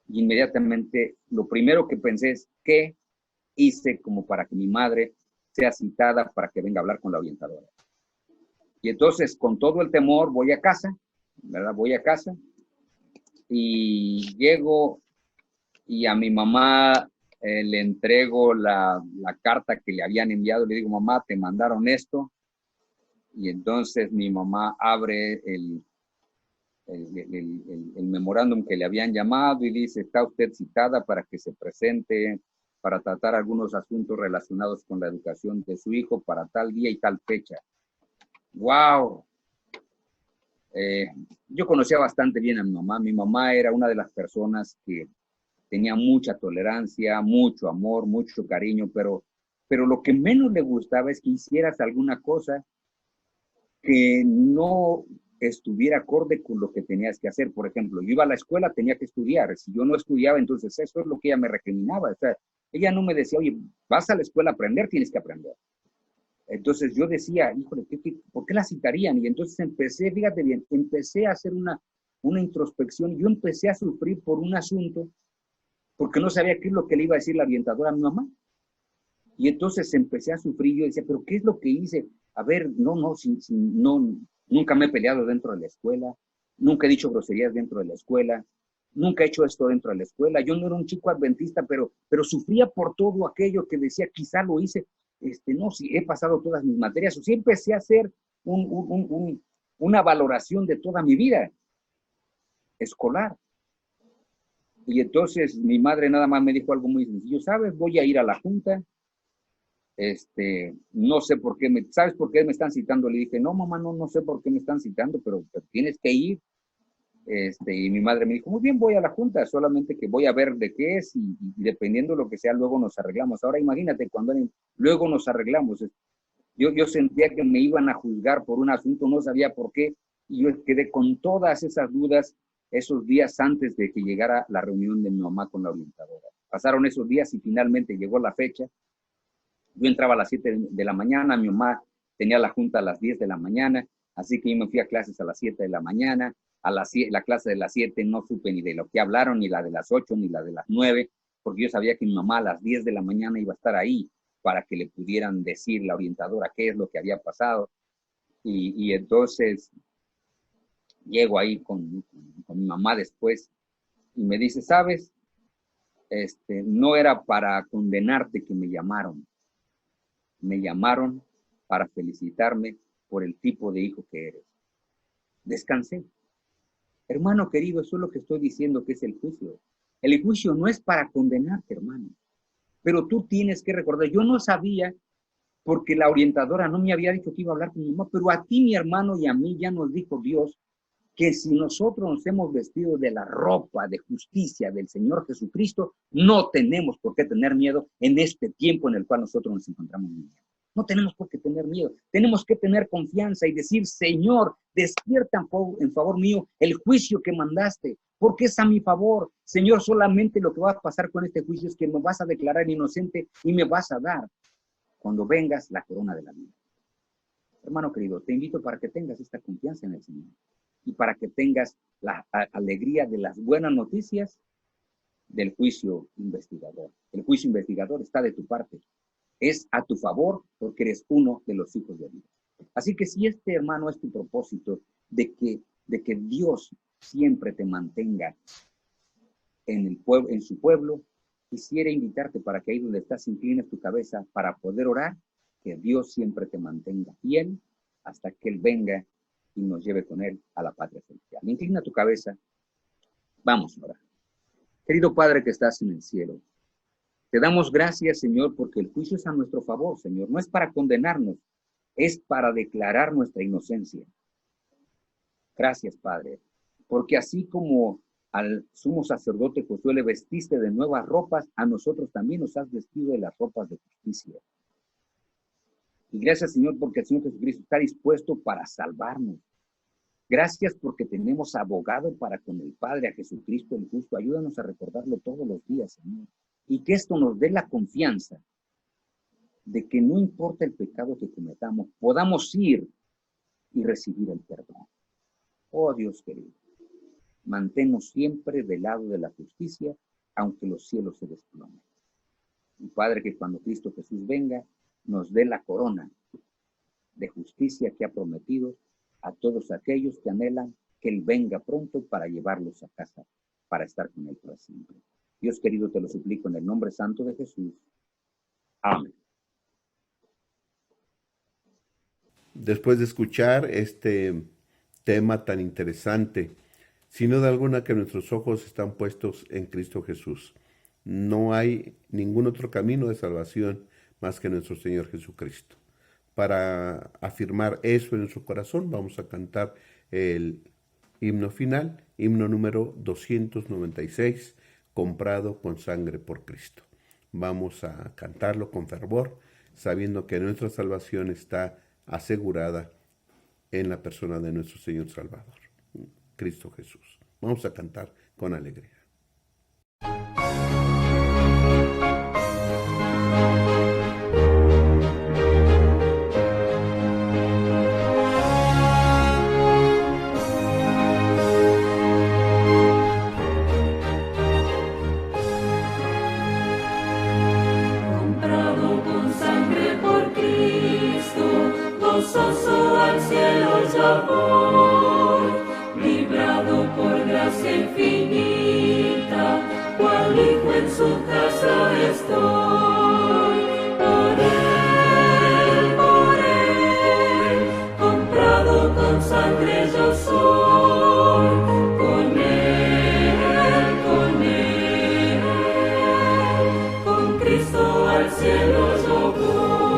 Y inmediatamente lo primero que pensé es, ¿qué hice como para que mi madre sea citada para que venga a hablar con la orientadora? Y entonces, con todo el temor, voy a casa, ¿verdad? Voy a casa y llego y a mi mamá le entrego la carta que le habían enviado. Le digo, mamá, te mandaron esto. Y entonces mi mamá abre el memorándum que le habían llamado y dice, está usted citada para que se presente para tratar algunos asuntos relacionados con la educación de su hijo para tal día y tal fecha. ¡Wow! Yo conocía bastante bien a mi mamá. Mi mamá era una de las personas que tenía mucha tolerancia, mucho amor, mucho cariño, pero lo que menos le gustaba es que hicieras alguna cosa que no estuviera acorde con lo que tenías que hacer. Por ejemplo, yo iba a la escuela, tenía que estudiar. Si yo no estudiaba, entonces eso es lo que ella me recriminaba. O sea, ella no me decía, oye, vas a la escuela a aprender, tienes que aprender. Entonces yo decía, híjole, ¿por qué la citarían? Y entonces empecé, fíjate bien, empecé a hacer una introspección. Yo empecé a sufrir por un asunto porque no sabía qué es lo que le iba a decir la orientadora a mi mamá. Y entonces empecé a sufrir. Yo decía, ¿pero qué es lo que hice? A ver, no, nunca me he peleado dentro de la escuela, nunca he dicho groserías dentro de la escuela, nunca he hecho esto dentro de la escuela. Yo no era un chico adventista, pero sufría por todo aquello que decía, quizá lo hice. No, si he pasado todas mis materias, o sí empecé a hacer una valoración de toda mi vida escolar. Y entonces mi madre nada más me dijo algo muy sencillo, ¿sabes? Voy a ir a la junta No sé por qué, ¿sabes por qué me están citando? Le dije, no, mamá, no sé por qué me están citando, pero tienes que ir. Y mi madre me dijo, muy bien, voy a la junta, solamente que voy a ver de qué es y dependiendo de lo que sea, luego nos arreglamos. Ahora imagínate, cuando luego nos arreglamos. Yo sentía que me iban a juzgar por un asunto, no sabía por qué, y yo quedé con todas esas dudas esos días antes de que llegara la reunión de mi mamá con la orientadora. Pasaron esos días y finalmente llegó la fecha. Yo entraba a las 7 de la mañana, mi mamá tenía la junta a las 10 de la mañana, así que yo me fui a clases a las 7 de la mañana. La clase de las 7 no supe ni de lo que hablaron, ni la de las 8, ni la de las 9, porque yo sabía que mi mamá a las 10 de la mañana iba a estar ahí para que le pudieran decir la orientadora qué es lo que había pasado. Y entonces llego ahí con mi mamá después y me dice, ¿sabes? No era para condenarte que me llamaron para felicitarme por el tipo de hijo que eres. Descansé. Hermano querido, eso es lo que estoy diciendo que es el juicio. El juicio no es para condenarte, hermano. Pero tú tienes que recordar, yo no sabía, porque la orientadora no me había dicho que iba a hablar con mi mamá, pero a ti, mi hermano, y a mí ya nos dijo Dios que si nosotros nos hemos vestido de la ropa de justicia del Señor Jesucristo, no tenemos por qué tener miedo en este tiempo en el cual nosotros nos encontramos viviendo. No tenemos por qué tener miedo. Tenemos que tener confianza y decir, Señor, despierta en favor mío el juicio que mandaste, porque es a mi favor. Señor, solamente lo que va a pasar con este juicio es que me vas a declarar inocente y me vas a dar, cuando vengas, la corona de la vida. Hermano querido, te invito para que tengas esta confianza en el Señor y para que tengas la alegría de las buenas noticias del juicio investigador. El juicio investigador está de tu parte. Es a tu favor porque eres uno de los hijos de Dios. Así que si este, hermano, es tu propósito de que Dios siempre te mantenga en su pueblo, quisiera invitarte para que ahí donde estás inclines tu cabeza para poder orar, que Dios siempre te mantenga fiel hasta que Él venga y nos lleve con Él a la patria celestial. Inclina tu cabeza. Vamos a orar. Querido Padre que estás en el cielo, te damos gracias, Señor, porque el juicio es a nuestro favor, Señor. No es para condenarnos, es para declarar nuestra inocencia. Gracias, Padre, porque así como al sumo sacerdote Josué le vestiste de nuevas ropas, a nosotros también nos has vestido de las ropas de justicia. Y gracias, Señor, porque el Señor Jesucristo está dispuesto para salvarnos. Gracias porque tenemos abogado para con el Padre, a Jesucristo el justo. Ayúdanos a recordarlo todos los días, Señor. Y que esto nos dé la confianza de que no importa el pecado que cometamos, podamos ir y recibir el perdón. Oh Dios querido, manténnos siempre del lado de la justicia, aunque los cielos se desplomen. Y Padre, que cuando Cristo Jesús venga, nos dé la corona de justicia que ha prometido a todos aquellos que anhelan que Él venga pronto para llevarlos a casa, para estar con Él para siempre. Dios querido, te lo suplico en el nombre santo de Jesús. Amén. Después de escuchar este tema tan interesante, sin duda alguna que nuestros ojos están puestos en Cristo Jesús. No hay ningún otro camino de salvación más que nuestro Señor Jesucristo. Para afirmar eso en nuestro corazón, vamos a cantar el himno final, himno número 296, comprado con sangre por Cristo. Vamos a cantarlo con fervor, sabiendo que nuestra salvación está asegurada en la persona de nuestro Señor Salvador, Cristo Jesús. Vamos a cantar con alegría. Comprado con sangre por Cristo, gozoso al cielo ya voy, librado por gracia infinita, cual hijo en su casa estoy. Por él, comprado con sangre yo soy, con él, con Cristo al cielo yo voy.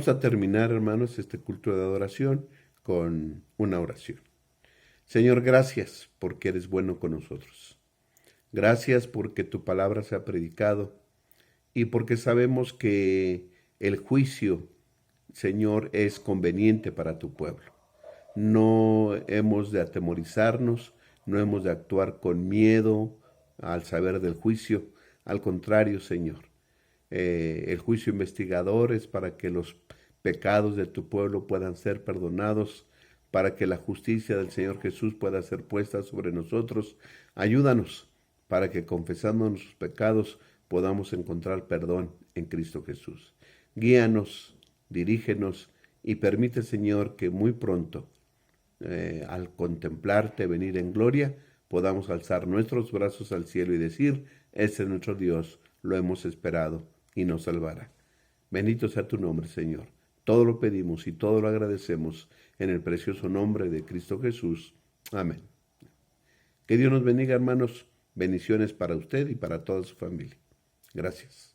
Vamos a terminar, hermanos, este culto de adoración con una oración. Señor, gracias porque eres bueno con nosotros. Gracias porque tu palabra se ha predicado y porque sabemos que el juicio, Señor, es conveniente para tu pueblo. No hemos de atemorizarnos, no hemos de actuar con miedo al saber del juicio. Al contrario, Señor, el juicio investigador es para que los pecados de tu pueblo puedan ser perdonados, para que la justicia del Señor Jesús pueda ser puesta sobre nosotros. Ayúdanos para que confesando nuestros pecados podamos encontrar perdón en Cristo Jesús. Guíanos, dirígenos y permite, Señor, que muy pronto, al contemplarte venir en gloria, podamos alzar nuestros brazos al cielo y decir: ese es nuestro Dios, lo hemos esperado y nos salvará. Bendito sea tu nombre, Señor. Todo lo pedimos y todo lo agradecemos en el precioso nombre de Cristo Jesús. Amén. Que Dios nos bendiga, hermanos. Bendiciones para usted y para toda su familia. Gracias.